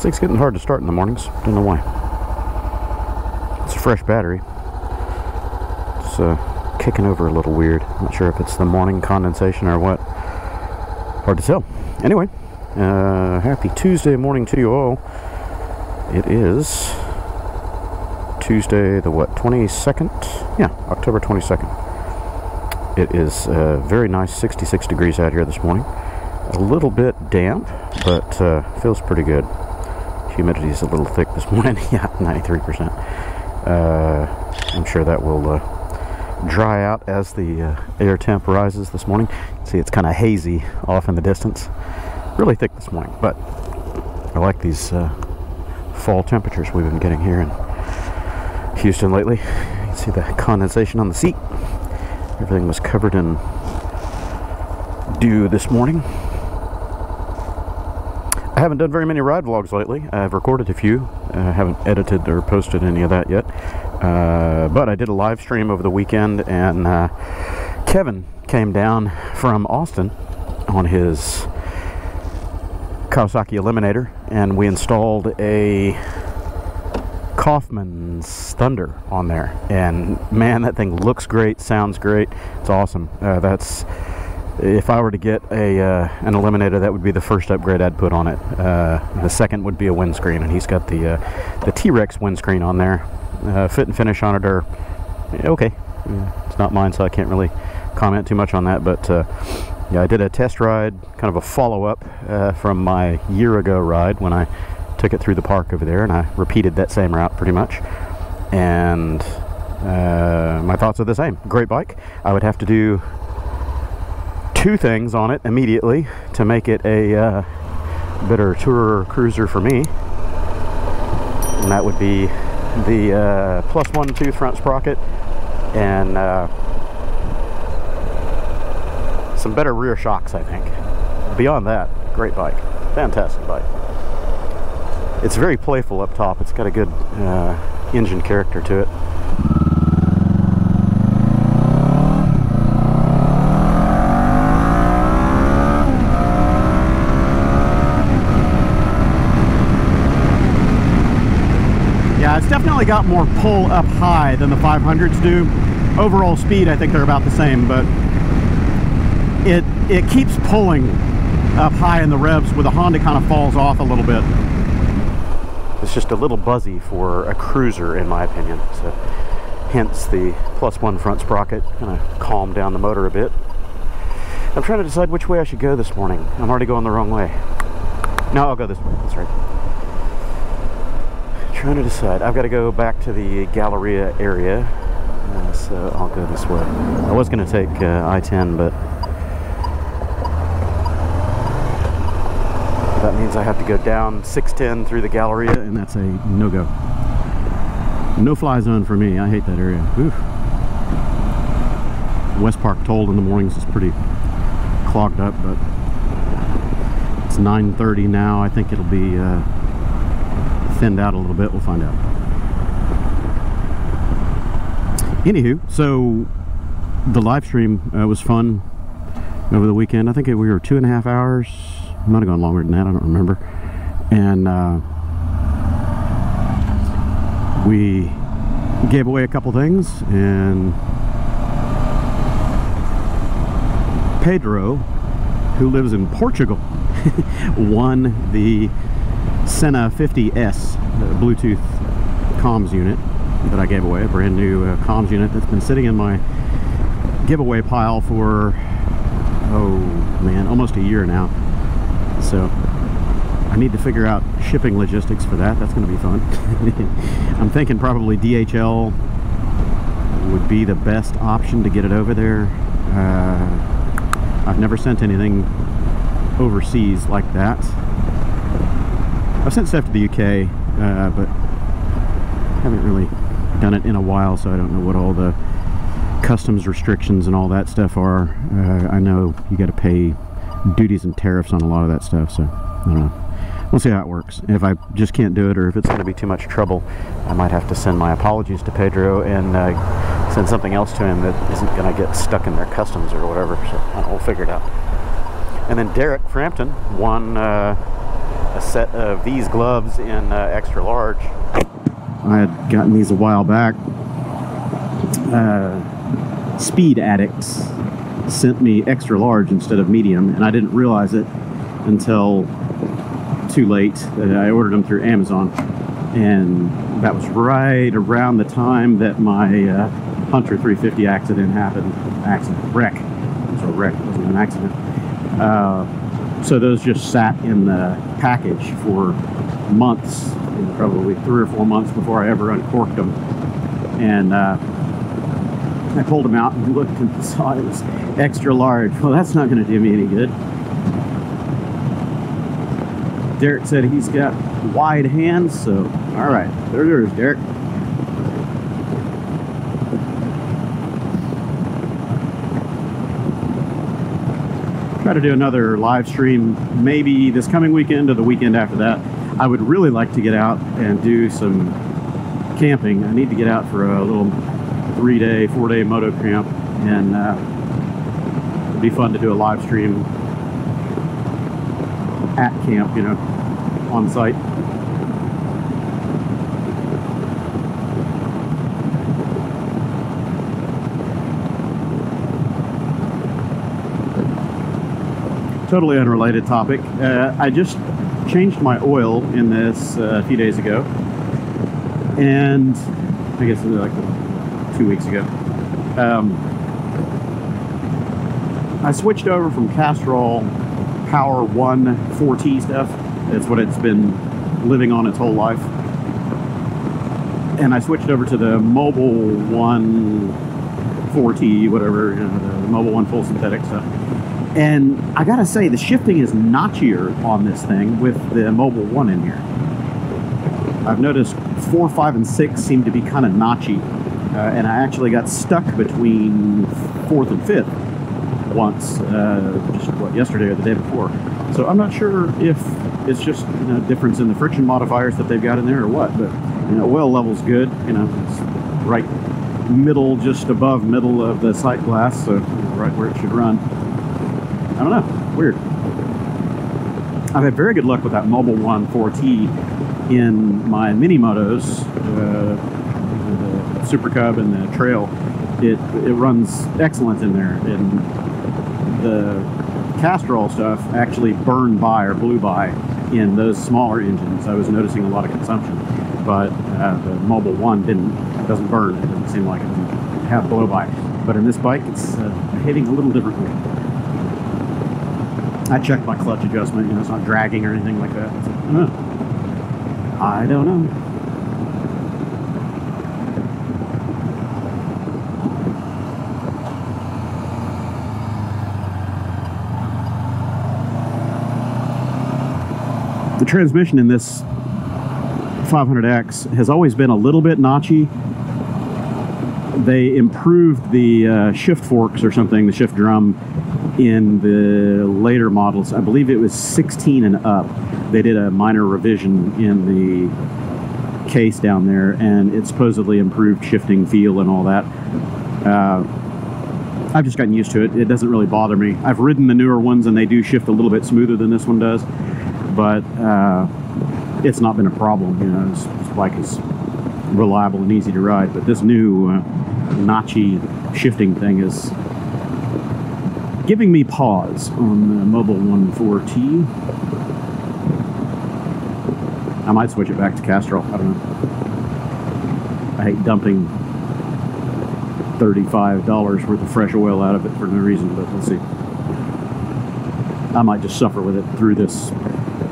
This thing's getting hard to start in the mornings. Don't know why. It's a fresh battery. It's kicking over a little weird. I'm not sure if it's the morning condensation or what. Hard to tell. Anyway, happy Tuesday morning to you all. It is Tuesday the what, 22nd? Yeah, October 22nd. It is very nice, 66 degrees out here this morning. A little bit damp, but feels pretty good. Humidity is a little thick this morning. Yeah, 93%. I'm sure that will dry out as the air temp rises this morning. See, it's kind of hazy off in the distance. Really thick this morning, but I like these fall temperatures we've been getting here in Houston lately. You can see the condensation on the seat. Everything was covered in dew this morning. I haven't done very many ride vlogs lately. I've recorded a few. I haven't edited or posted any of that yet. But I did a live stream over the weekend, and Kevin came down from Austin on his Kawasaki Eliminator, and we installed a Kaufman's Thunder on there. And man, that thing looks great, sounds great. It's awesome. That's, if I were to get an Eliminator, that would be the first upgrade I'd put on it. The second would be a windscreen, and he's got the T-Rex windscreen on there. Fit and finish on it are okay. It's not mine, so I can't really comment too much on that, but yeah, I did a test ride, kind of a follow-up from my year ago ride when I took it through the park over there, and I repeated that same route pretty much. And my thoughts are the same. Great bike. I would have to do two things on it immediately to make it a better tourer cruiser for me, and that would be the plus 1 tooth front sprocket and some better rear shocks, I think. Beyond that, great bike. Fantastic bike. It's very playful up top. It's got a good engine character to it. Yeah, it's definitely got more pull up high than the 500s do. Overall speed, I think they're about the same, but it keeps pulling up high in the revs, where the Honda kind of falls off a little bit. It's just a little buzzy for a cruiser, in my opinion. So, hence the plus 1 front sprocket, kind of calm down the motor a bit. I'm trying to decide which way I should go this morning. I'm already going the wrong way. No, I'll go this way. That's right. Trying to decide. I've got to go back to the Galleria area, so I'll go this way. I was going to take I-10, but that means I have to go down 610 through the Galleria, and that's a no-go. No-fly zone for me. I hate that area. Oof. Westpark Toll in the mornings is pretty clogged up, but it's 9:30 now. I think it'll be thinned out a little bit. We'll find out. Anywho, so the live stream was fun over the weekend. I think we were 2.5 hours. Might have gone longer than that, I don't remember. And we gave away a couple things, and Pedro, who lives in Portugal, won the Senna 50S Bluetooth comms unit that I gave away, a brand new comms unit that's been sitting in my giveaway pile for, oh man, almost a year now. So I need to figure out shipping logistics for that. That's going to be fun. I'm thinking probably DHL would be the best option to get it over there. I've never sent anything overseas like that. I've sent stuff to the UK, but haven't really done it in a while, so I don't know what all the customs restrictions and all that stuff are. I know you got to pay duties and tariffs on a lot of that stuff, so I don't know. We'll see how it works. If I just can't do it, or if it's going to be too much trouble, I might have to send my apologies to Pedro and send something else to him that isn't going to get stuck in their customs or whatever. So I don't know, we'll figure it out. And then Derek Frampton won a set of these gloves in extra large. I had gotten these a while back. Speed Addicts sent me extra large instead of medium, and I didn't realize it until too late. I ordered them through Amazon, and that was right around the time that my Hunter 350 accident happened. Wreck. It was a wreck, it wasn't an accident. So those just sat in the package for months, probably 3 or 4 months before I ever uncorked them. And I pulled them out and looked and saw it was extra large. Well, that's not going to do me any good. Derek said he's got wide hands, so all right, there it is, Derek. Try to do another live stream maybe this coming weekend or the weekend after that. I would really like to get out and do some camping. I need to get out for a little 3-day, 4-day moto camp, and it'd be fun to do a live stream at camp, you know, on site. Totally unrelated topic. I just changed my oil in this a few days ago, and I guess like 2 weeks ago. I switched over from Castrol Power 1 4T stuff. That's what it's been living on its whole life. And I switched over to the Mobile 1 4T, whatever, you know, the Mobile 1 full synthetic stuff. And I gotta say, the shifting is notchier on this thing with the Mobile 1 in here. I've noticed 4, 5, and 6 seem to be kind of notchy. And I actually got stuck between 4th and 5th once, just what, yesterday or the day before. So I'm not sure if it's just, you know, difference in the friction modifiers that they've got in there or what, but, you know, oil level's good, you know, it's right middle, just above middle of the sight glass, so right where it should run. I don't know, weird. I've had very good luck with that Mobile 1 4T in my mini motos, the Super Cub and the Trail. It runs excellent in there, and the Castrol stuff actually burned by or blew by in those smaller engines. I was noticing a lot of consumption, but the Mobile 1 doesn't burn. It doesn't seem like it doesn't have blow by. But in this bike, it's hitting a little differently. I checked my clutch adjustment, you know, it's not dragging or anything like that. So, I don't know. The transmission in this 500X has always been a little bit notchy. They improved the shift forks or something, the shift drum, in the later models. I believe it was 16 and up. They did a minor revision in the case down there, and it supposedly improved shifting feel and all that. I've just gotten used to it. It doesn't really bother me. I've ridden the newer ones, and they do shift a little bit smoother than this one does, but it's not been a problem. You know, this bike is reliable and easy to ride, but this new notchy shifting thing is giving me pause on the Mobile 1 4T. I might switch it back to Castrol. I don't know. I hate dumping $35 worth of fresh oil out of it for no reason, but we'll see. I might just suffer with it through this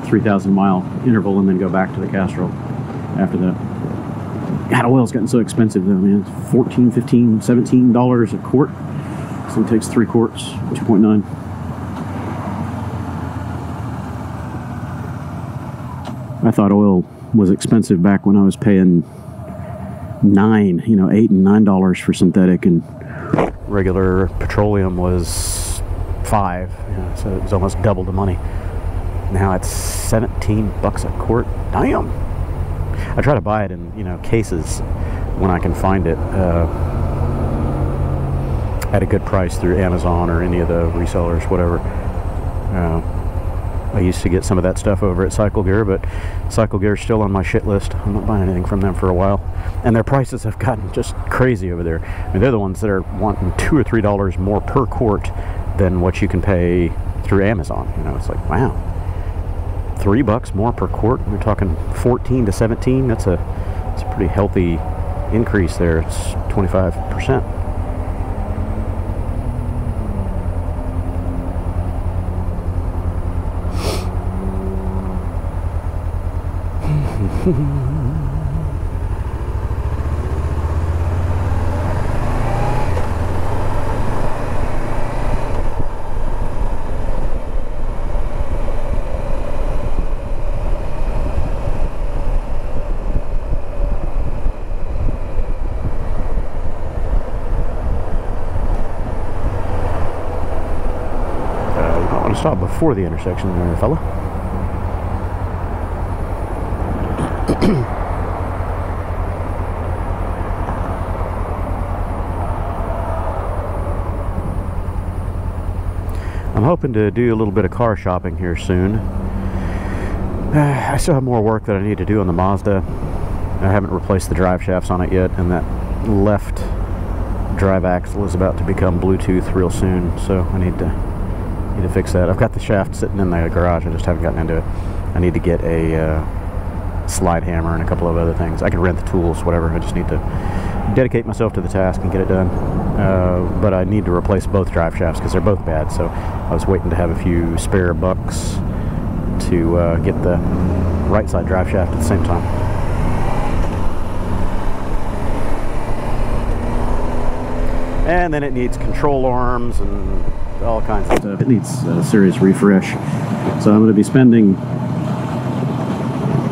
3,000 mile interval and then go back to the Castrol after that. God, oil's gotten so expensive though, man. It's $14, $15, $17 a quart. So it takes 3 quarts, 2.9. I thought oil was expensive back when I was paying $9, you know, $8 and $9 for synthetic, and regular petroleum was $5. You know, so it was almost double the money. Now it's 17 bucks a quart. Damn! I try to buy it in, you know, cases when I can find it. At a good price through Amazon or any of the resellers, whatever. I used to get some of that stuff over at Cycle Gear, but Cycle Gear is still on my shit list. I'm not buying anything from them for a while. And their prices have gotten just crazy over there. I mean, they're the ones that are wanting $2 or $3 more per quart than what you can pay through Amazon. You know, it's like, wow, $3 more per quart. We're talking 14 to 17. That's a pretty healthy increase there. It's 25%. Stop before the intersection there, fella. I'm hoping to do a little bit of car shopping here soon. I still have more work that I need to do on the Mazda. I haven't replaced the drive shafts on it yet, and that left drive axle is about to become Bluetooth real soon, so I need to fix that. I've got the shaft sitting in the garage, I just haven't gotten into it. I need to get a slide hammer and a couple of other things. I can rent the tools, whatever. I just need to dedicate myself to the task and get it done. But I need to replace both drive shafts because they're both bad, so I was waiting to have a few spare bucks to get the right side drive shaft at the same time. And then it needs control arms and all kinds of stuff. It needs a serious refresh. So I'm going to be spending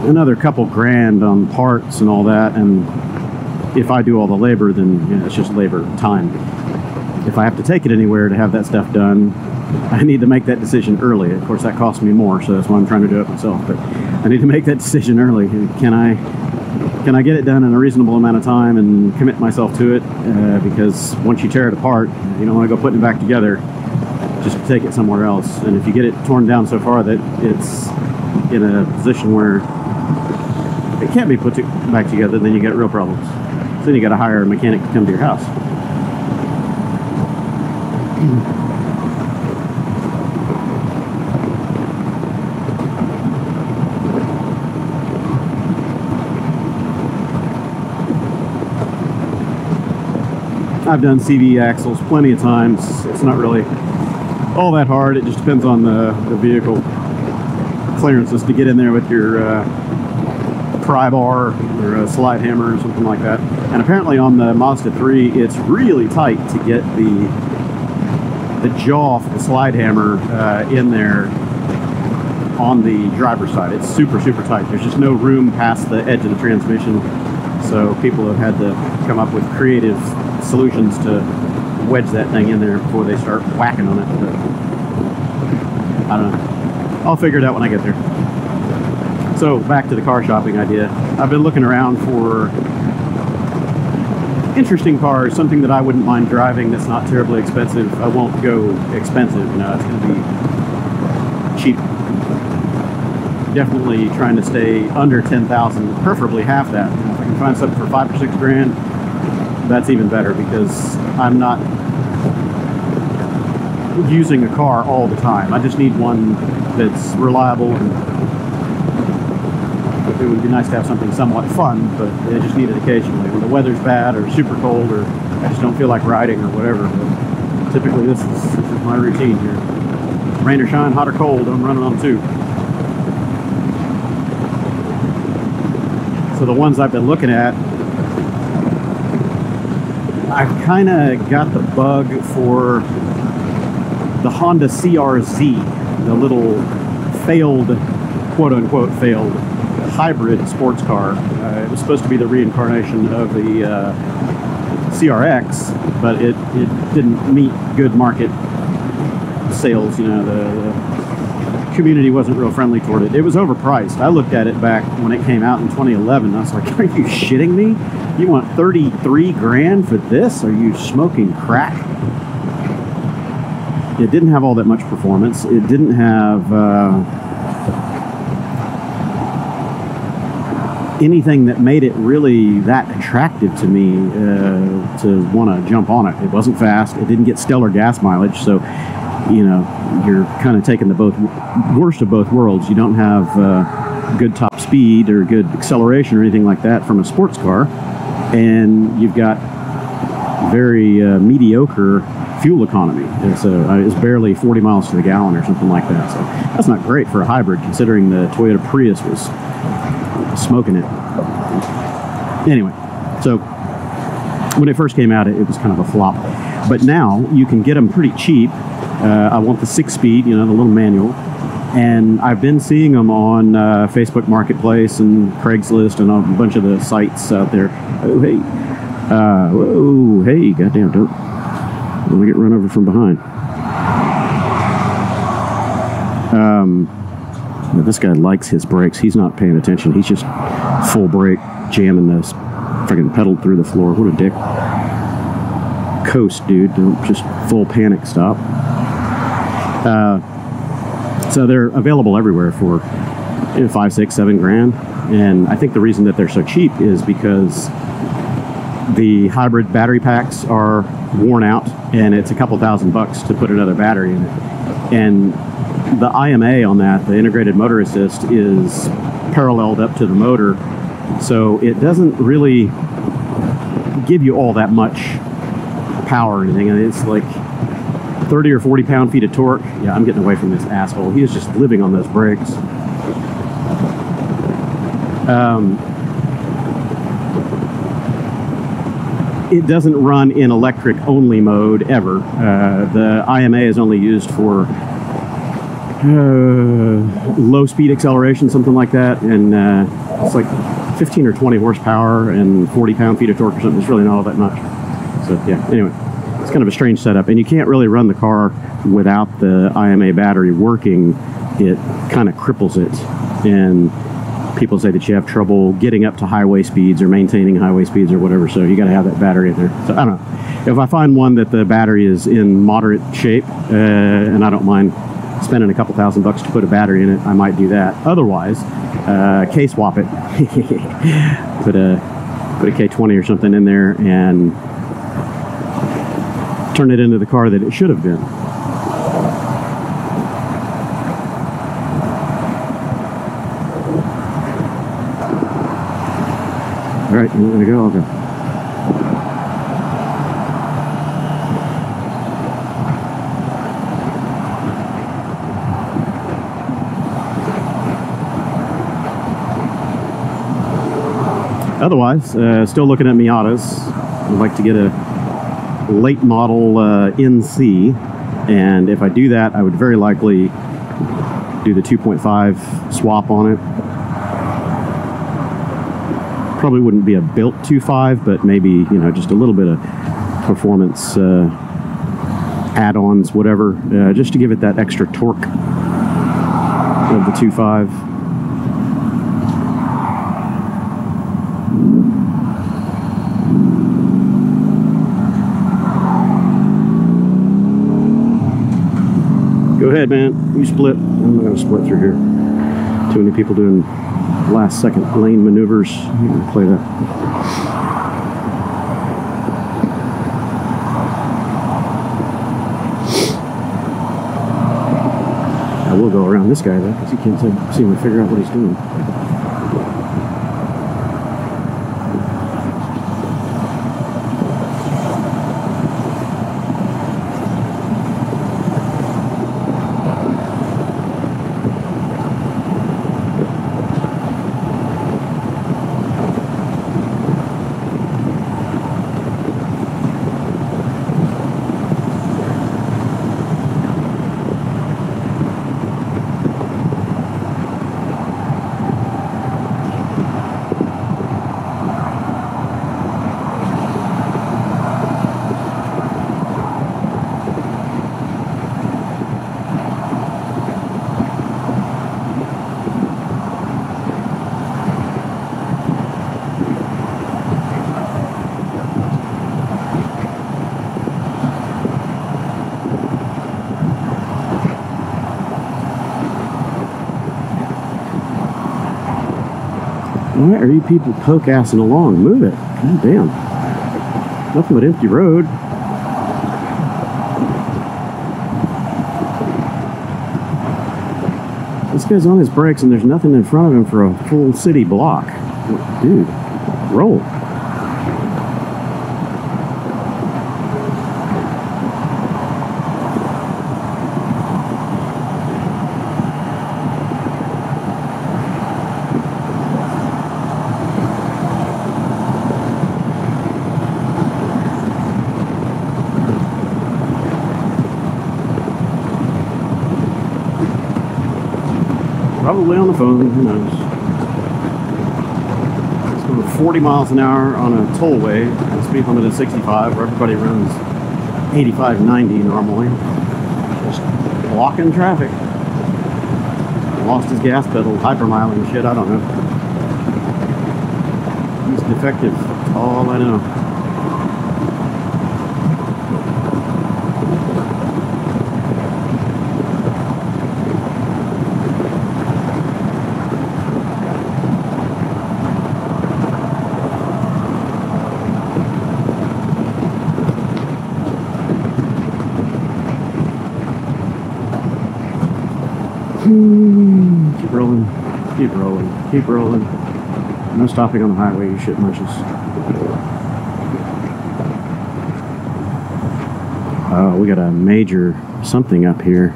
another couple grand on parts and all that, and if I do all the labor, then you know, it's just labor time. If I have to take it anywhere to have that stuff done, I need to make that decision early. Of course, that costs me more, so that's why I'm trying to do it myself. But I need to make that decision early. Can I get it done in a reasonable amount of time and commit myself to it? Because once you tear it apart, you don't want to go putting it back together. Just take it somewhere else. And if you get it torn down so far that it's in a position where it can't be put back together, then you get real problems. So then you got to hire a mechanic to come to your house. I've done CV axles plenty of times. It's not really all that hard. It just depends on the vehicle clearances to get in there with your pry bar or a slide hammer or something like that. And apparently on the Mazda 3, it's really tight to get the jaw of the slide hammer in there on the driver's side. It's super, super tight. There's just no room past the edge of the transmission. So people have had to come up with creative solutions to wedge that thing in there before they start whacking on it. But I don't know. I'll figure it out when I get there. So back to the car shopping idea. I've been looking around for interesting cars, something that I wouldn't mind driving that's not terribly expensive. I won't go expensive, you know, it's going to be cheap. Definitely trying to stay under 10,000, preferably half that. You know, if I can find something for 5 or 6 grand, that's even better, because I'm not using a car all the time. I just need one that's reliable, and it would be nice to have something somewhat fun, but I just need it occasionally. When the weather's bad or super cold, or I just don't feel like riding or whatever. But typically this is my routine here. Rain or shine, hot or cold, I'm running on 2. So the ones I've been looking at, I've kind of got the bug for the Honda CR-Z, the little failed, quote-unquote failed, hybrid sports car. It was supposed to be the reincarnation of the CRX, but it didn't meet good market sales. You know, the community wasn't real friendly toward it. It was overpriced. I looked at it back when it came out in 2011. I was like, are you shitting me? You want 33 grand for this? Are you smoking crack? It didn't have all that much performance. It didn't have anything that made it really that attractive to me to want to jump on it. It wasn't fast. It didn't get stellar gas mileage, so you know, you're kind of taking the worst of both worlds. You don't have good top speed or good acceleration or anything like that from a sports car, and you've got very mediocre fuel economy. It's barely 40 miles to the gallon or something like that. So that's not great for a hybrid, considering the Toyota Prius was smoking it. Anyway, so when it first came out, it was kind of a flop. But now you can get them pretty cheap. I want the 6-speed, you know, the little manual. And I've been seeing them on Facebook Marketplace and Craigslist and a bunch of the sites out there. Oh, hey. Whoa, hey, goddamn, don't let me get run over from behind. This guy likes his brakes. He's not paying attention. He's just full brake, jamming this freaking pedal through the floor. What a dick. Coast, dude. Don't just full panic stop. So they're available everywhere for 5, 6, 7 grand. And I think the reason that they're so cheap is because the hybrid battery packs are worn out, and it's a couple $1,000 to put another battery in it. And the IMA on that, the integrated motor assist, is paralleled up to the motor, so it doesn't really give you all that much power or anything. And it's like 30 or 40 pound-feet of torque. Yeah, I'm getting away from this asshole. He is just living on those brakes. It doesn't run in electric only mode ever. The IMA is only used for low speed acceleration, something like that, and it's like 15 or 20 horsepower and 40 pound-feet of torque or something. It's really not all that much. So yeah, anyway, it's kind of a strange setup, and you can't really run the car without the IMA battery working. It kind of cripples it, and people say that you have trouble getting up to highway speeds or maintaining highway speeds or whatever, so you got to have that battery in there. So I don't know. If I find one that the battery is in moderate shape, and I don't mind spending a couple $1,000 to put a battery in it, I might do that. Otherwise, K-swap it. put a K20 or something in there and turn it into the car that it should have been. All right, you want me to go? I'll go. Otherwise, still looking at Miatas. I'd like to get a late model NC, and if I do that, I would very likely do the 2.5 swap on it. Probably wouldn't be a built 2.5, but maybe, you know, just a little bit of performance add-ons, whatever, just to give it that extra torque of the 2.5. Go ahead, man. You split. I'm not going to split through here. Too many people doing last second lane maneuvers. I'm going to play that. I will go around this guy though, because he can't seem to figure out what he's doing. Why are you people poke-assing along? Move it. God damn. Nothing but empty road. This guy's on his brakes and there's nothing in front of him for a full city block. Dude, roll. Probably on the phone, who knows. It's going 40 miles an hour on a tollway. The speed limit is 65, where everybody runs 85, 90 normally. Just blocking traffic. Lost his gas pedal, hypermiling shit, I don't know. He's defective, that's all I know. Keep rolling, keep rolling, keep rolling. No stopping on the highway, you shit munches. Oh, we got a major something up here.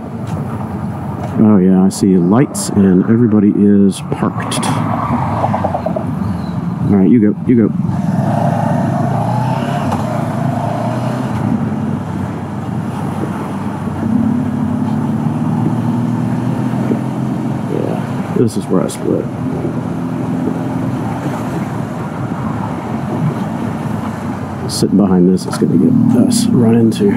Oh yeah, I see lights and everybody is parked. Alright, you go, you go. This is where I split. Sitting behind this, it's going to get us run into.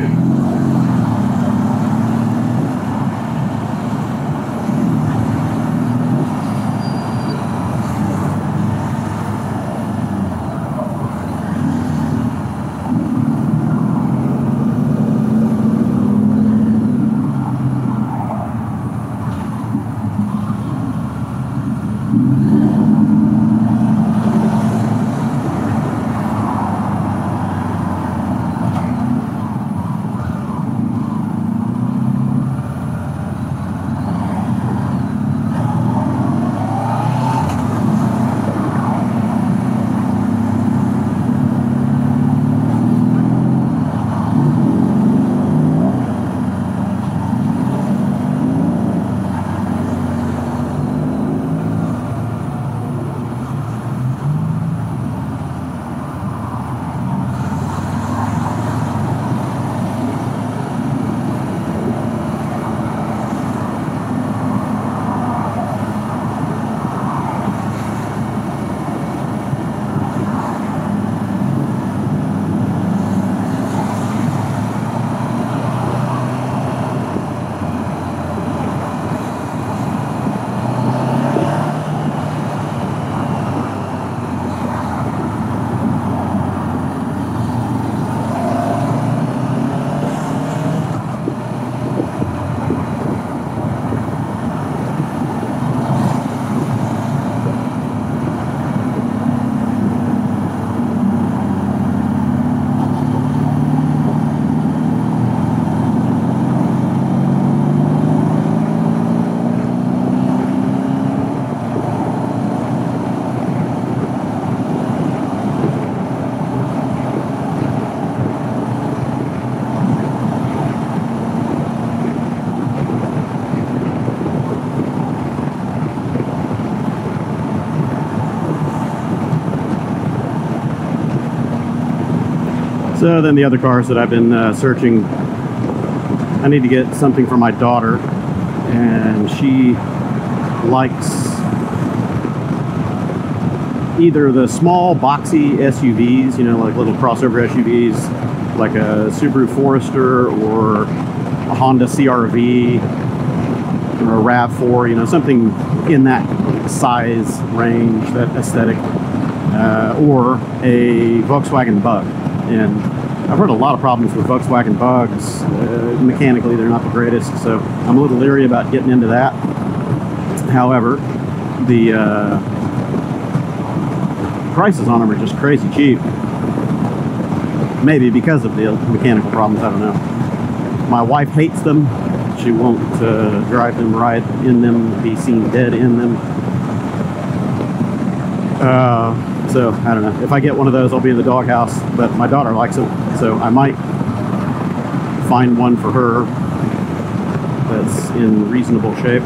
So then the other cars that I've been searching, I need to get something for my daughter, and she likes either the small boxy SUVs, you know, like little crossover SUVs, like a Subaru Forester or a Honda CR-V or a RAV4, you know, something in that size range, that aesthetic, or a Volkswagen Bug. And I've heard a lot of problems with Volkswagen Bugs. Mechanically, they're not the greatest, so I'm a little leery about getting into that. However, the prices on them are just crazy cheap. Maybe because of the mechanical problems, I don't know. My wife hates them. She won't drive them, ride in them, be seen dead in them. So, I don't know. If I get one of those, I'll be in the doghouse. But my daughter likes them, so I might find one for her that's in reasonable shape.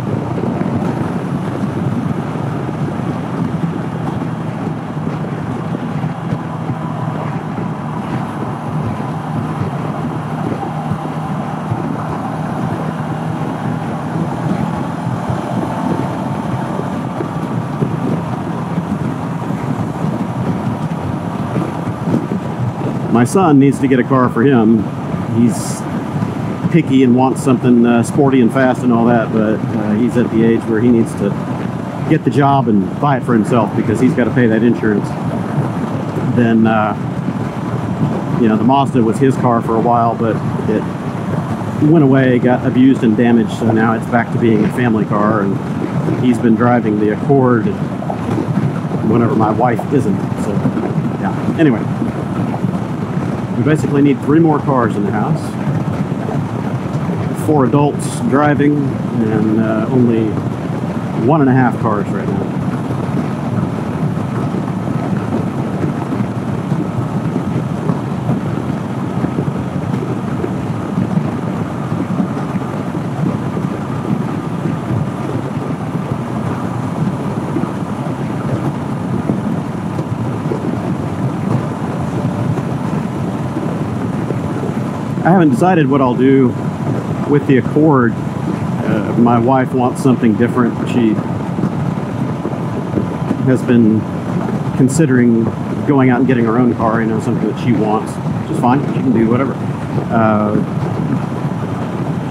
My son needs to get a car for him. He's picky and wants something sporty and fast and all that, but he's at the age where he needs to get the job and buy it for himself because he's got to pay that insurance. Then, you know, the Mazda was his car for a while, but it went away, got abused and damaged, so now it's back to being a family car, and he's been driving the Accord whenever my wife isn't, so yeah. Anyway. We basically need 3 more cars in the house. 4 adults driving, and only 1.5 cars right now. I haven't decided what I'll do with the Accord. My wife wants something different. She has been considering going out and getting her own car, you know, something that she wants, which is fine. She can do whatever.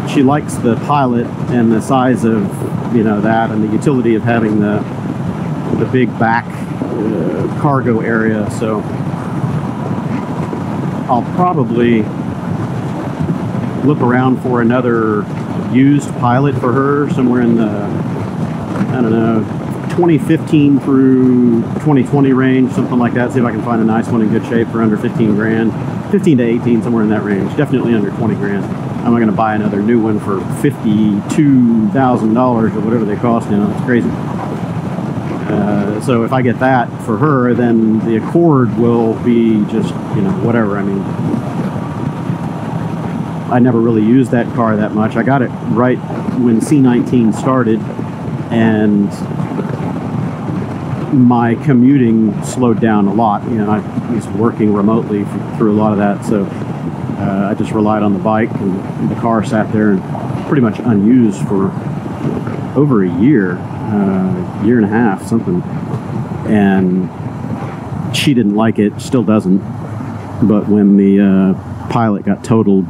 She likes the Pilot and the size of, you know, that, and the utility of having the big back cargo area. So I'll probably look around for another used Pilot for her somewhere in the, I don't know, 2015 through 2020 range, something like that. See if I can find a nice one in good shape for under 15 grand. 15 to 18, somewhere in that range. Definitely under 20 grand. I'm not going to buy another new one for $52,000 or whatever they cost now. It's crazy. So if I get that for her, then the Accord will be just, you know, whatever. I mean, I never really used that car that much. I got it right when C19 started, and my commuting slowed down a lot. You know, I was working remotely through a lot of that, so I just relied on the bike, and the car sat there and pretty much unused for over a year, year and a half, something. And she didn't like it, still doesn't. But when the Pilot got totaled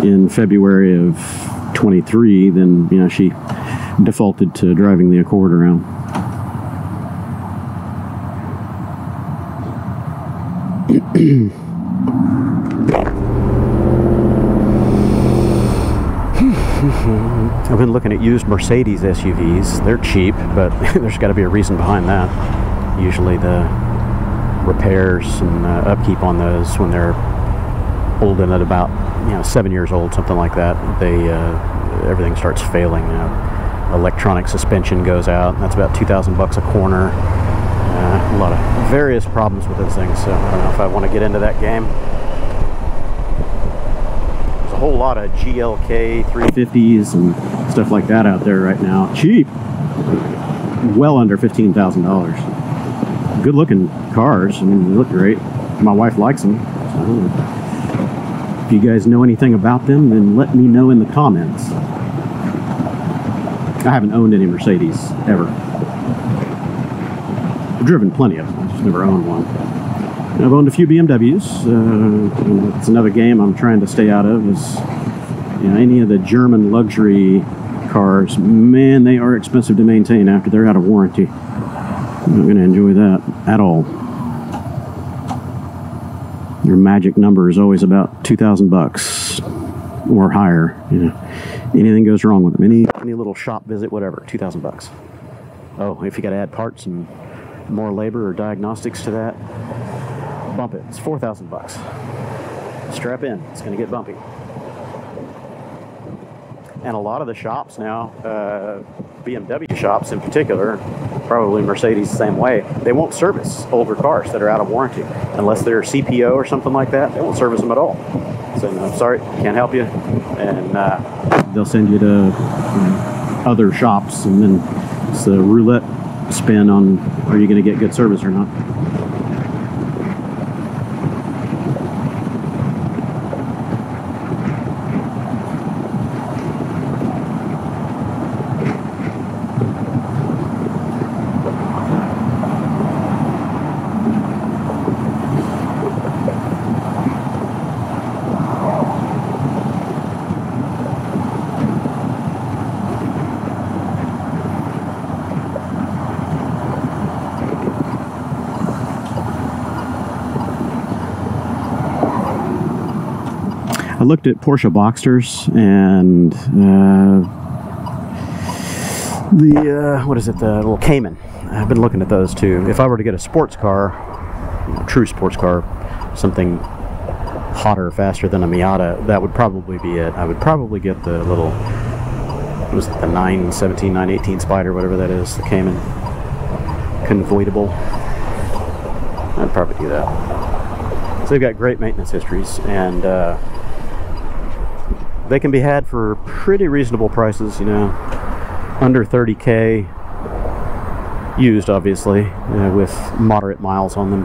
in February of 23, then, you know, she defaulted to driving the Accord around. I've been looking at used Mercedes SUVs. They're cheap, but there's got to be a reason behind that. Usually the repairs and upkeep on those, when they're old and at about, you know, 7 years old, something like that, they everything starts failing. You know, electronic suspension goes out, and that's about $2,000 a corner. A lot of various problems with those things, so I don't know if I want to get into that game. There's a whole lot of GLK 350s and stuff like that out there right now. Cheap. Well under $15,000. Good looking cars. I mean, they look great. My wife likes them. So, if you guys know anything about them, then let me know in the comments. I haven't owned any Mercedes, ever. I've driven plenty of them, I just never owned one. And I've owned a few BMWs. It's another game I'm trying to stay out of, is, you know, any of the German luxury cars. Man, they are expensive to maintain after they're out of warranty. I'm not going to enjoy that at all. Your magic number is always about $2,000 or higher. You know, anything goes wrong with them, any little shop visit, whatever, $2,000. Oh, if you got to add parts and more labor or diagnostics to that, bump it. It's 4,000 bucks. Strap in. It's going to get bumpy. And a lot of the shops now, BMW shops in particular, probably Mercedes the same way, they won't service older cars that are out of warranty unless they're CPO or something like that. They won't service them at all. So no, sorry, can't help you. And they'll send you to other shops, and then it's a roulette spin on are you going to get good service or not. I looked at Porsche Boxsters and what is it, the little Cayman. I've been looking at those too. If I were to get a sports car, a true sports car, something hotter, faster than a Miata, that would probably be it. I would probably get the little, what was it, the 917, 918 Spider, whatever that is, the Cayman convertible. I'd probably do that. So they've got great maintenance histories, and they can be had for pretty reasonable prices, you know, under 30K used, obviously, with moderate miles on them.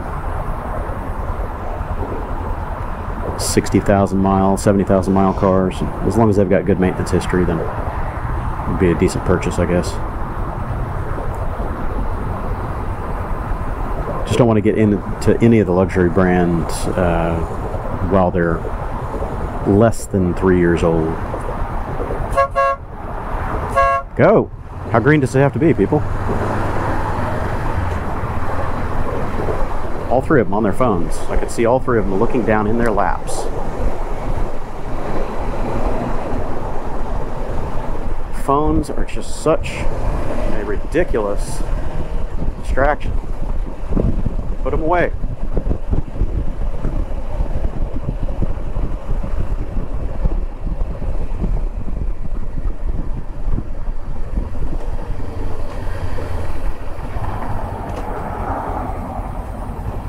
60,000 mile, 70,000 mile cars. As long as they've got good maintenance history, then it would be a decent purchase, I guess. Just don't want to get into any of the luxury brands while they're less than 3 years old. Go! How green does it have to be, people? All three of them on their phones. I could see all three of them looking down in their laps. Phones are just such a ridiculous distraction. Put them away.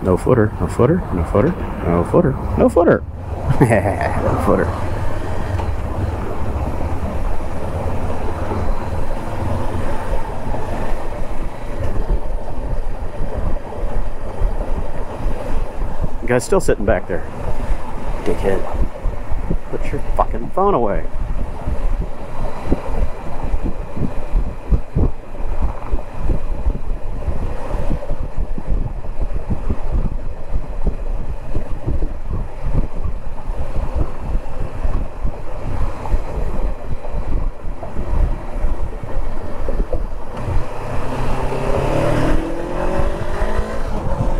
No footer, no footer, no footer, no footer, no footer. No footer. The guy's still sitting back there. Dickhead. Put your fucking phone away.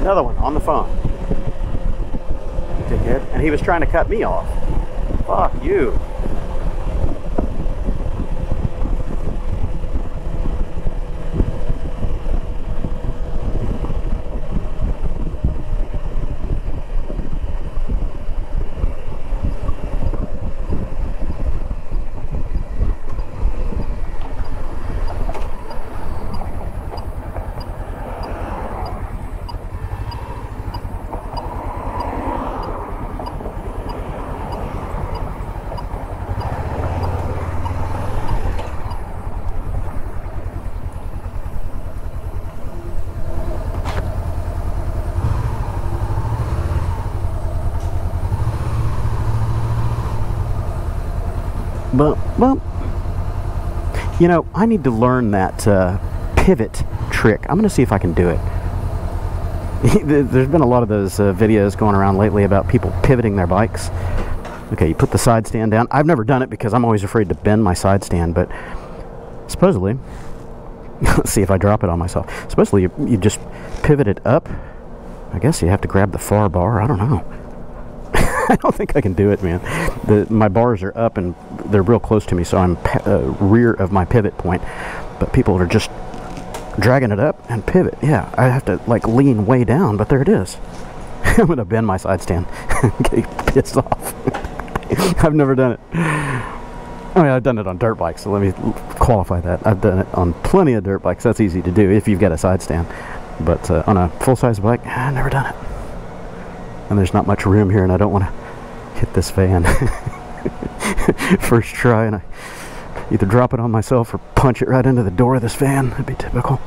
Another one on the phone. Dickhead. And he was trying to cut me off. Fuck you. Well, you know, I need to learn that pivot trick. I'm going to see if I can do it. There's been a lot of those videos going around lately about people pivoting their bikes. Okay, you put the side stand down. I've never done it because I'm always afraid to bend my side stand, but supposedly, let's see if I drop it on myself. Supposedly, you just pivot it up. I guess you have to grab the far bar. I don't know. I don't think I can do it, man. My bars are up and they're real close to me, so I'm rear of my pivot point. But people are just dragging it up and pivot. Yeah, I have to like lean way down, but there it is. I'm gonna bend my side stand. Get pissed off. I've never done it. I mean, I've done it on dirt bikes, so let me qualify that. I've done it on plenty of dirt bikes. That's easy to do if you've got a side stand. But on a full-size bike, I've never done it. And there's not much room here, and I don't want to hit this van. First try, and I either drop it on myself or punch it right into the door of this van. That'd be typical.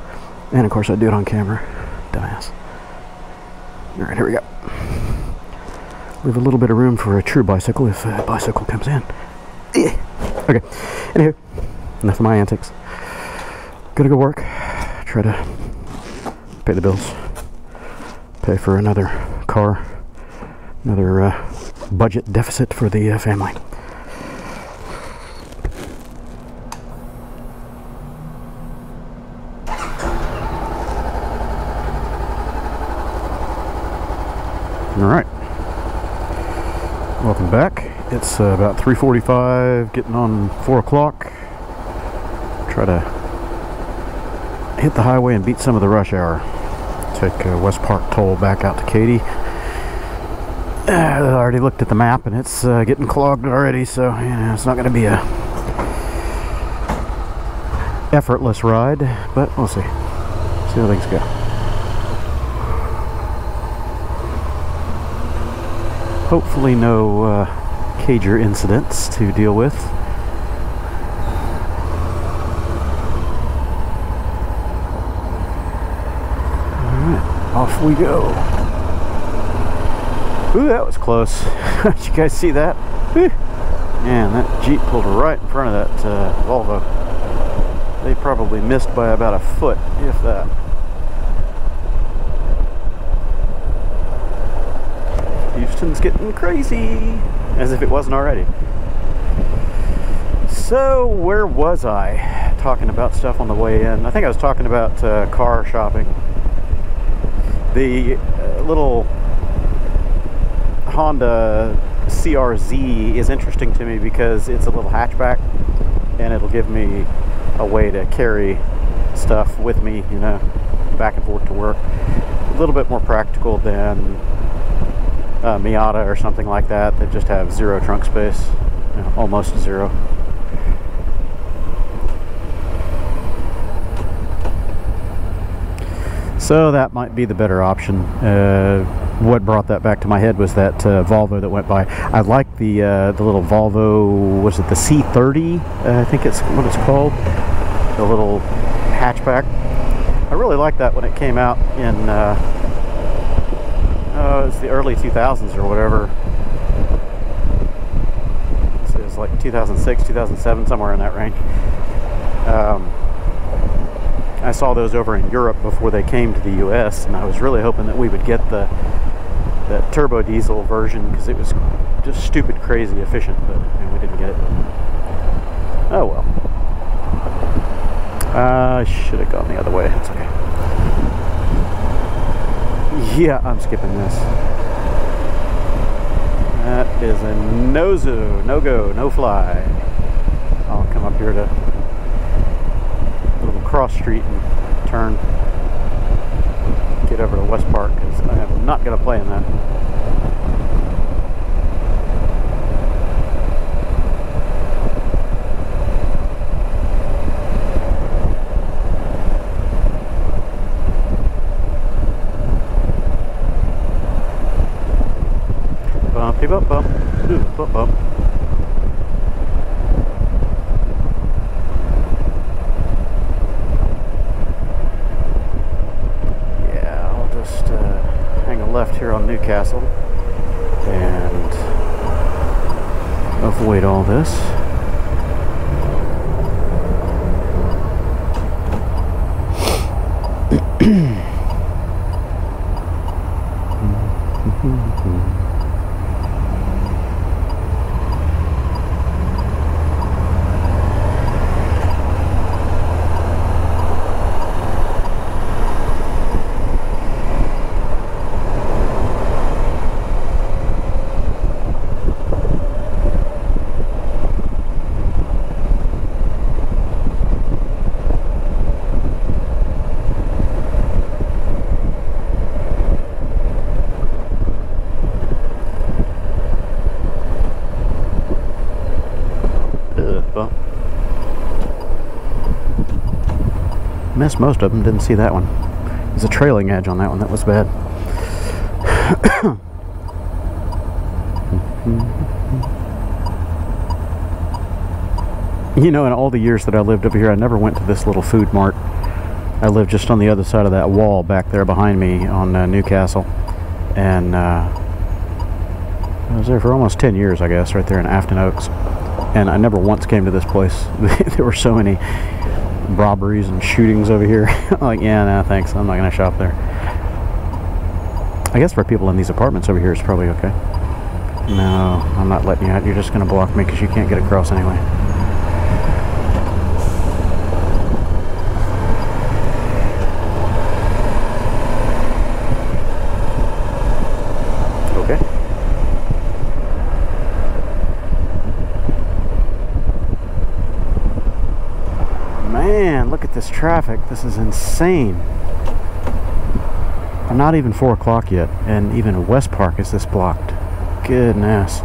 And of course I do it on camera. Dumbass. Alright, here we go. Leave a little bit of room for a true bicycle if a bicycle comes in. Okay, anywho, enough of my antics. Gotta go work. Try to pay the bills. Pay for another car. Another budget deficit for the family. Alright, welcome back. It's about 3:45, getting on 4 o'clock. Try to hit the highway and beat some of the rush hour. Take Westpark Toll back out to Katy. I already looked at the map and it's getting clogged already, so you know, it's not going to be a effortless ride, but we'll see. See how things go. Hopefully no cager incidents to deal with. Alright, off we go. Ooh, that was close. Did you guys see that? Whew. Man, that Jeep pulled right in front of that Volvo. They probably missed by about a foot, if that. Houston's getting crazy, as if it wasn't already. So, where was I? Talking about stuff on the way in. I think I was talking about car shopping. The little Honda CRZ is interesting to me because it's a little hatchback, and it'll give me a way to carry stuff with me, you know, back and forth to work. A little bit more practical than Miata or something like that that just have zero trunk space, you know, almost zero. So that might be the better option. What brought that back to my head was that Volvo that went by. I like the little Volvo, was it the C30? I think it's what it's called. The little hatchback. I really liked that when it came out in it's the early 2000s or whatever. So it was like 2006, 2007, somewhere in that range. I saw those over in Europe before they came to the US, and I was really hoping that we would get that turbo diesel version because it was just stupid crazy efficient, but we didn't get it. Oh well. I should have gone the other way. It's okay. Yeah, I'm skipping this. That is a no-zo, no-go, no-fly. I'll come up here to a little cross street and turn. Get over to Westpark because I am not going to play in that. Bumpy bump bump. Ooh, bump bump. Yeah, I'll just hang a left here on Newcastle and avoid all this. bump. Missed most of them, didn't see that one. There's a trailing edge on that one, that was bad. You know, in all the years that I lived over here, I never went to this little food mart. I lived just on the other side of that wall back there behind me on Newcastle. And I was there for almost 10 years, I guess, right there in Afton Oaks. And I never once came to this place. There were so many robberies and shootings over here. Like, yeah, no, thanks. I'm not going to shop there. I guess for people in these apartments over here, it's probably okay. No, I'm not letting you out. You're just going to block me because you can't get across anyway. Okay. Man, look at this traffic. This is insane. Not even 4 o'clock yet, and even Westpark is this blocked. Goodness.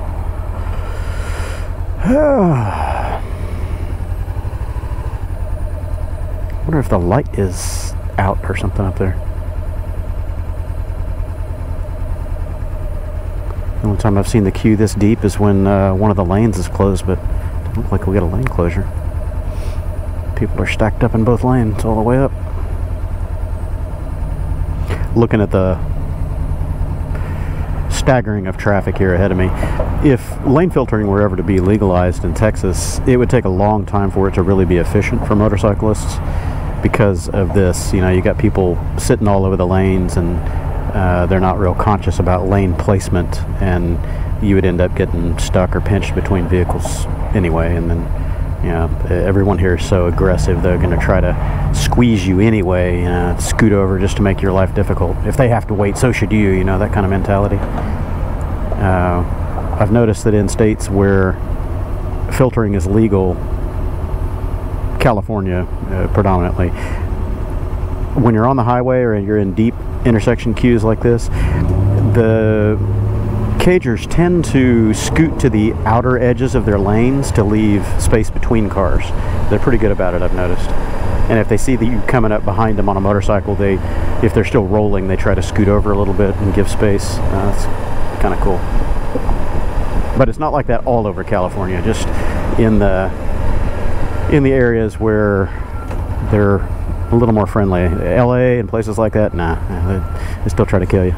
Wonder if the light is out or something up there. The only time I've seen the queue this deep is when one of the lanes is closed, but it doesn't look like we got a lane closure. People are stacked up in both lanes all the way up. Looking at the staggering of traffic here ahead of me. If lane filtering were ever to be legalized in Texas, it would take a long time for it to really be efficient for motorcyclists because of this. You know, you got people sitting all over the lanes, and they're not real conscious about lane placement, and you would end up getting stuck or pinched between vehicles anyway. And then, you know, everyone here is so aggressive, they're going to try to squeeze you anyway, you know, scoot over just to make your life difficult. If they have to wait, so should you, you know, that kind of mentality. I've noticed that in states where filtering is legal, California predominantly, when you're on the highway or you're in deep intersection queues like this, the cagers tend to scoot to the outer edges of their lanes to leave space between cars. They're pretty good about it, I've noticed. And if they see that you coming up behind them on a motorcycle, if they're still rolling, they try to scoot over a little bit and give space. That's kind of cool. But it's not like that all over California. Just in the areas where they're a little more friendly, LA and places like that, nah, they still try to kill you.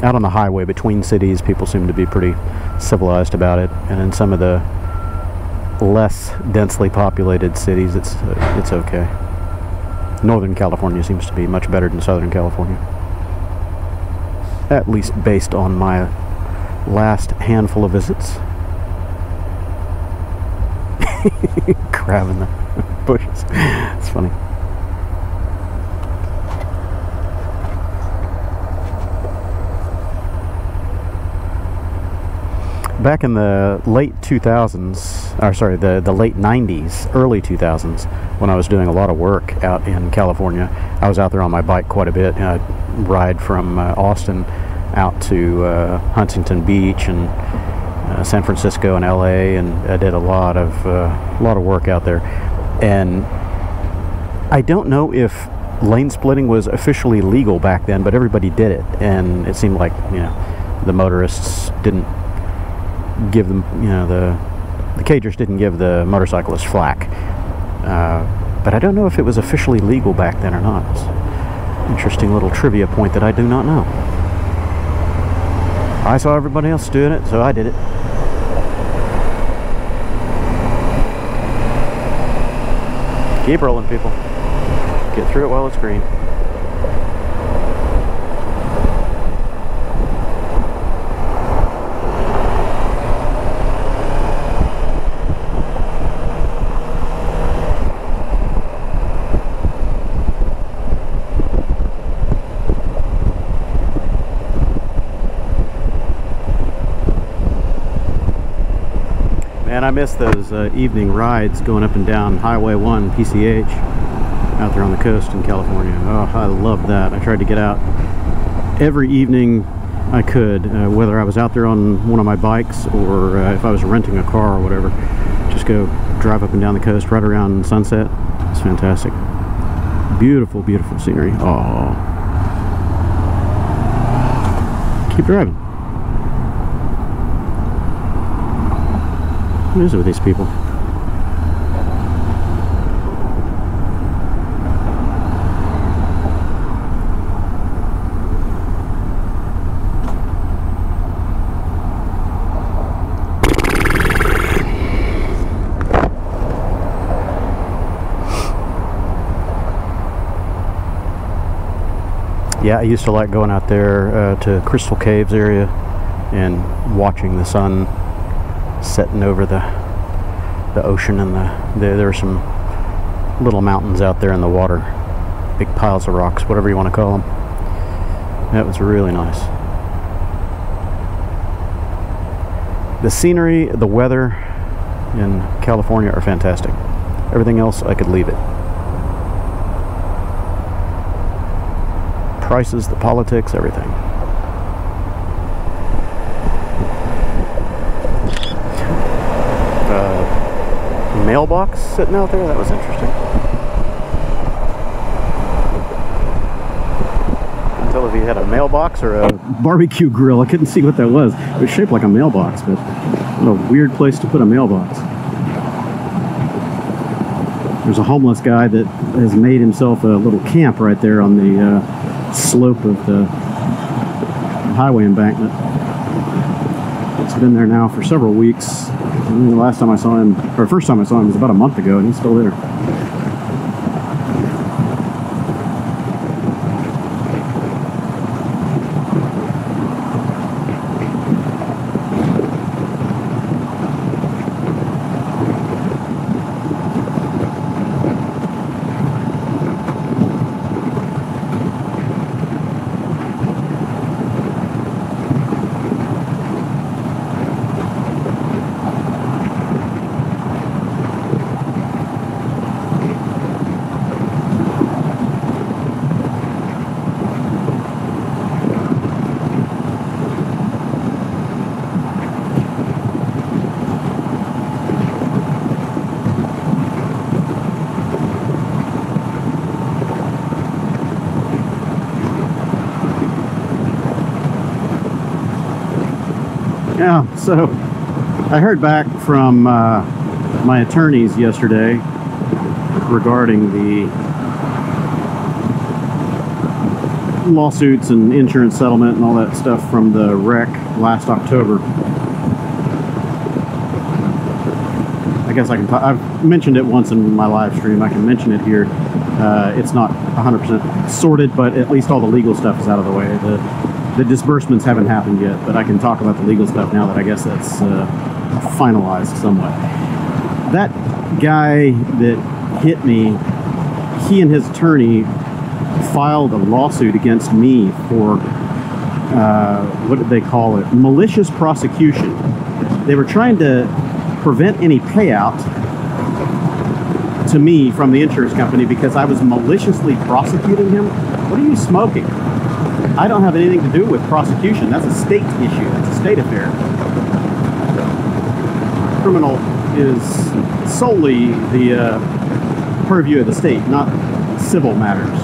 Out on the highway between cities, people seem to be pretty civilized about it, and in some of the less densely populated cities, it's okay. Northern California seems to be much better than Southern California, at least based on my last handful of visits. Crab in the bushes. It's funny. Back in the late 2000s, or sorry, the late 90s, early 2000s, when I was doing a lot of work out in California, I was out there on my bike quite a bit. I'd ride from Austin out to Huntington Beach and San Francisco and LA, and I did a lot of work out there. And I don't know if lane splitting was officially legal back then, but everybody did it, and it seemed like, you know, the motorists didn't give them, you know, the cagers didn't give the motorcyclists flack. But I don't know if it was officially legal back then or not. It's an interesting little trivia point that I do not know. I saw everybody else doing it, so I did it. Keep rolling, people. Get through it while it's green. And I miss those evening rides going up and down Highway 1 PCH out there on the coast in California. Oh, I love that. I tried to get out every evening I could, whether I was out there on one of my bikes or if I was renting a car or whatever, just go drive up and down the coast right around sunset. It's fantastic. Beautiful, beautiful scenery. Oh, keep driving. What is it with these people? Yeah, I used to like going out there to Crystal Caves area and watching the sun setting over the ocean, and there are some little mountains out there in the water, big piles of rocks, whatever you want to call them. That was really nice. The scenery, the weather in California are fantastic. Everything else, I could leave it. Prices, the politics, everything. Mailbox sitting out there, that was interesting. Couldn't tell if he had a mailbox or a barbecue grill. I couldn't see what that was. It was shaped like a mailbox, but what a weird place to put a mailbox. There's a homeless guy that has made himself a little camp right there on the slope of the highway embankment. It's been there now for several weeks. I mean, the last time I saw him, or first time I saw him, was about a month ago, and he's still there. Yeah, so I heard back from my attorneys yesterday regarding the lawsuits and insurance settlement and all that stuff from the wreck last October. I guess I can I've mentioned it once in my live stream. I can mention it here. It's not 100% sorted, but at least all the legal stuff is out of the way. The disbursements haven't happened yet, but I can talk about the legal stuff now that I guess that's finalized somewhat. That guy that hit me, he and his attorney filed a lawsuit against me for, what did they call it? Malicious prosecution. They were trying to prevent any payout to me from the insurance company because I was maliciously prosecuting him. What are you smoking? I don't have anything to do with prosecution. That's a state issue. That's a state affair. Criminal is solely the purview of the state, not civil matters.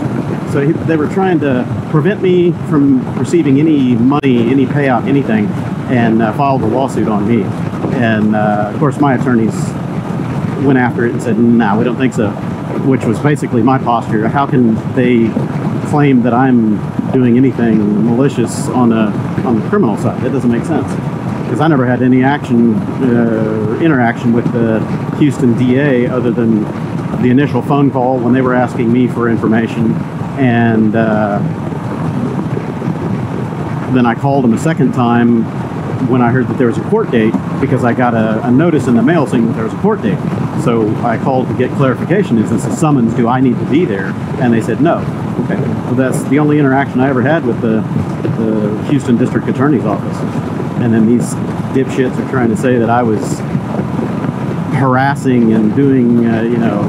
So they were trying to prevent me from receiving any money, any payout, anything, and filed a lawsuit on me. And of course, my attorneys went after it and said, "Nah, we don't think so," which was basically my posture. How can they claim that I'm doing anything malicious on the criminal side? That doesn't make sense, because I never had any action interaction with the Houston DA other than the initial phone call when they were asking me for information, and then I called them a second time when I heard that there was a court date, because I got a notice in the mail saying that there was a court date. So I called to get clarification. Is this a summons? Do I need to be there? And they said no. Okay, so that's the only interaction I ever had with the Houston District Attorney's Office. And then these dipshits are trying to say that I was harassing and doing, you know,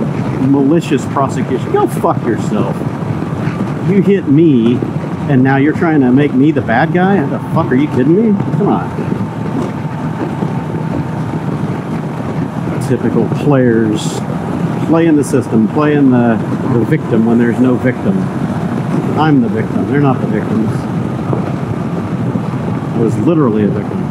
malicious prosecution. Go fuck yourself. You hit me And now you're trying to make me the bad guy? What the fuck, are you kidding me? Come on. Typical players playing the system, playing the victim when there's no victim. I'm the victim, they're not the victims. I was literally a victim.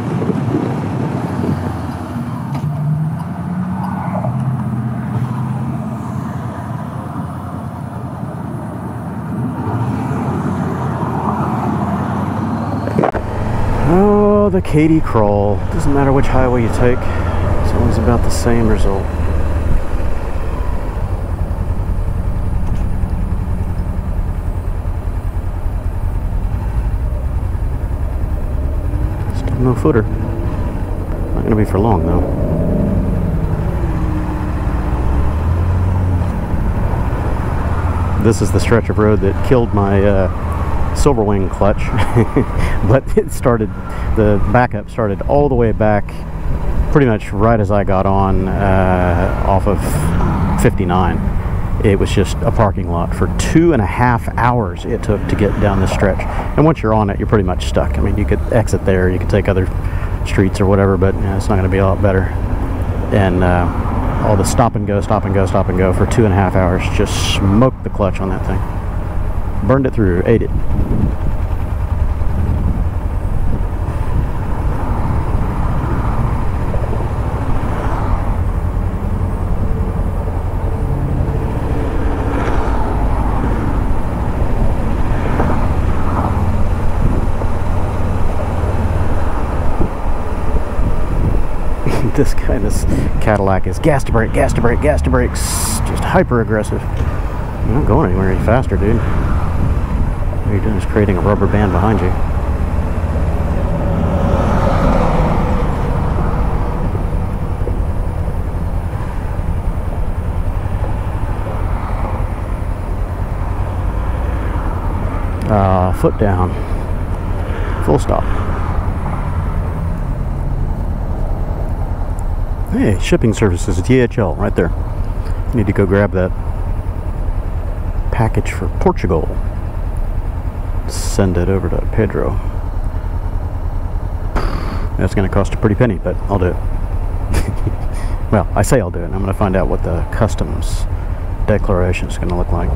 Oh, the Katy crawl. Doesn't matter which highway you take, it's always about the same result. Still no footer. Not gonna be for long though. This is the stretch of road that killed my silver wing clutch. But it started, the backup started all the way back pretty much right as I got on off of 59. It was just a parking lot for 2.5 hours it took to get down this stretch. And once you're on it, you're pretty much stuck. I mean, you could exit there, you could take other streets or whatever, but it's not going to be a lot better. And all the stop and go, stop and go, stop and go for 2.5 hours, just smoked the clutch on that thing. Burned it through, ate it. This Cadillac is gas to brake, gas to brake, gas to brakes, just hyper aggressive. You're not going anywhere any faster, dude. What you're doing is creating a rubber band behind you. Foot down. Full stop. Hey, shipping services, DHL, right there. Need to go grab that package for Portugal. Send it over to Pedro. That's going to cost a pretty penny, but I'll do it. Well, I say I'll do it. I'm going to find out what the customs declaration is going to look like.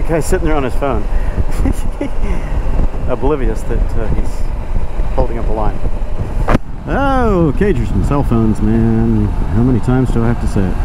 Guy's sitting there on his phone. Oblivious that he's holding up a line. Oh, cagers and cell phones, man. How many times do I have to say it?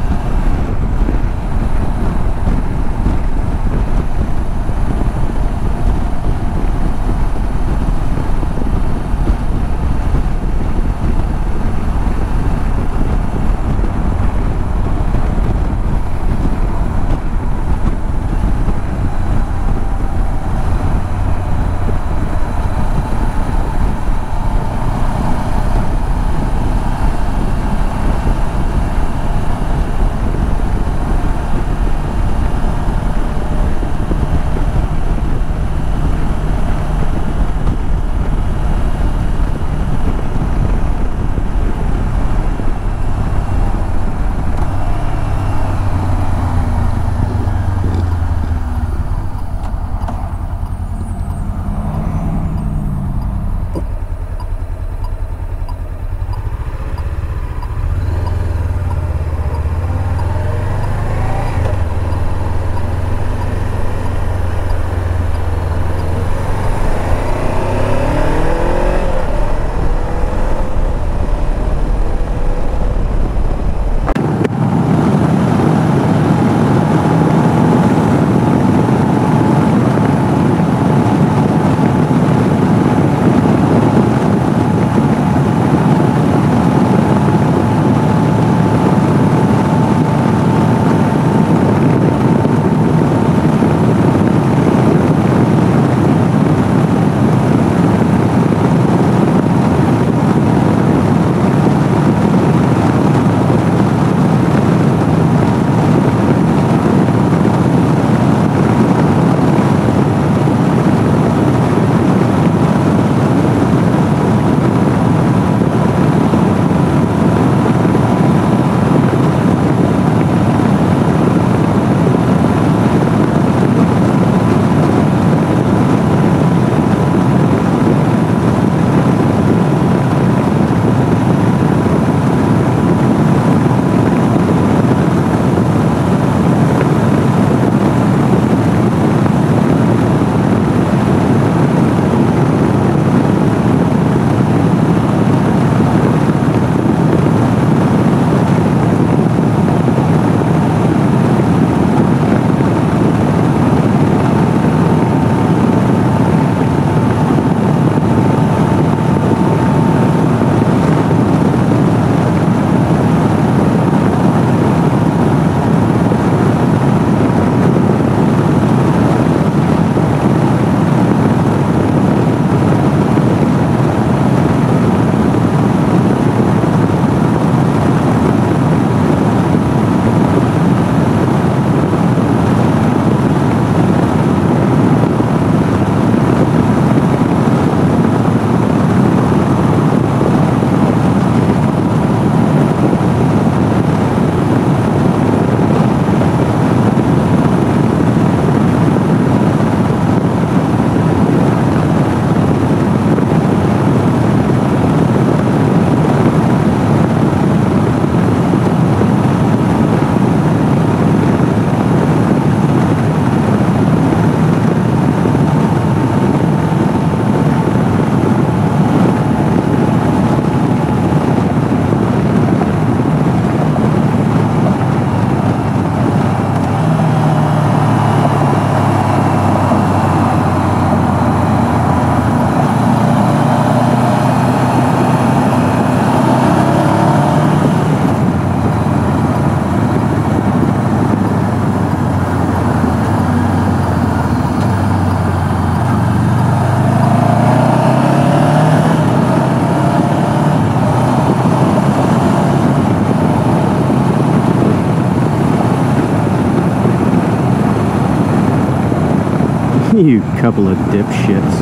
You couple of dipshits.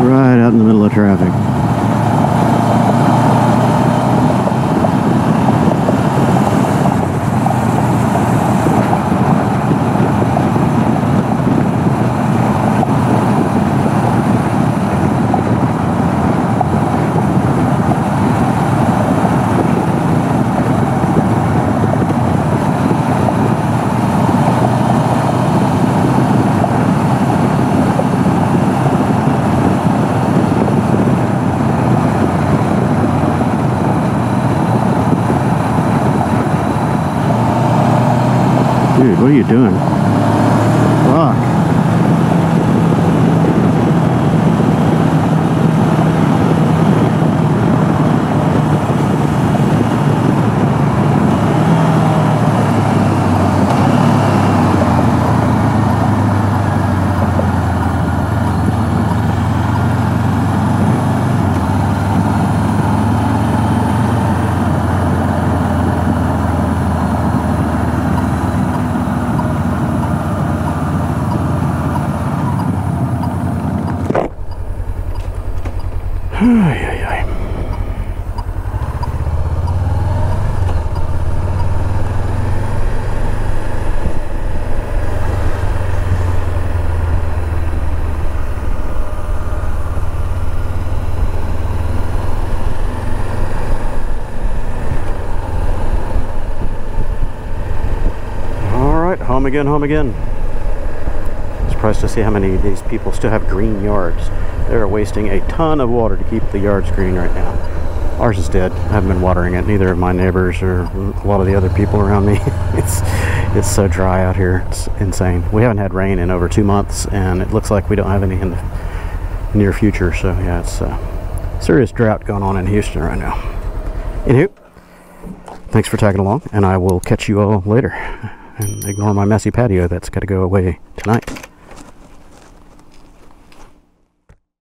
Right out in the middle of traffic. Dude, what are you doing? Fuck. Home again. Surprised to see how many of these people still have green yards. They're wasting a ton of water to keep the yards green right now. Ours is dead. I haven't been watering it. Neither of my neighbors or a lot of the other people around me. It's so dry out here. It's insane. We haven't had rain in over 2 months, and it looks like we don't have any in the near future. So yeah, it's a serious drought going on in Houston right now. Anywho, thanks for tagging along, and I will catch you all later. And ignore my messy patio that's got to go away tonight.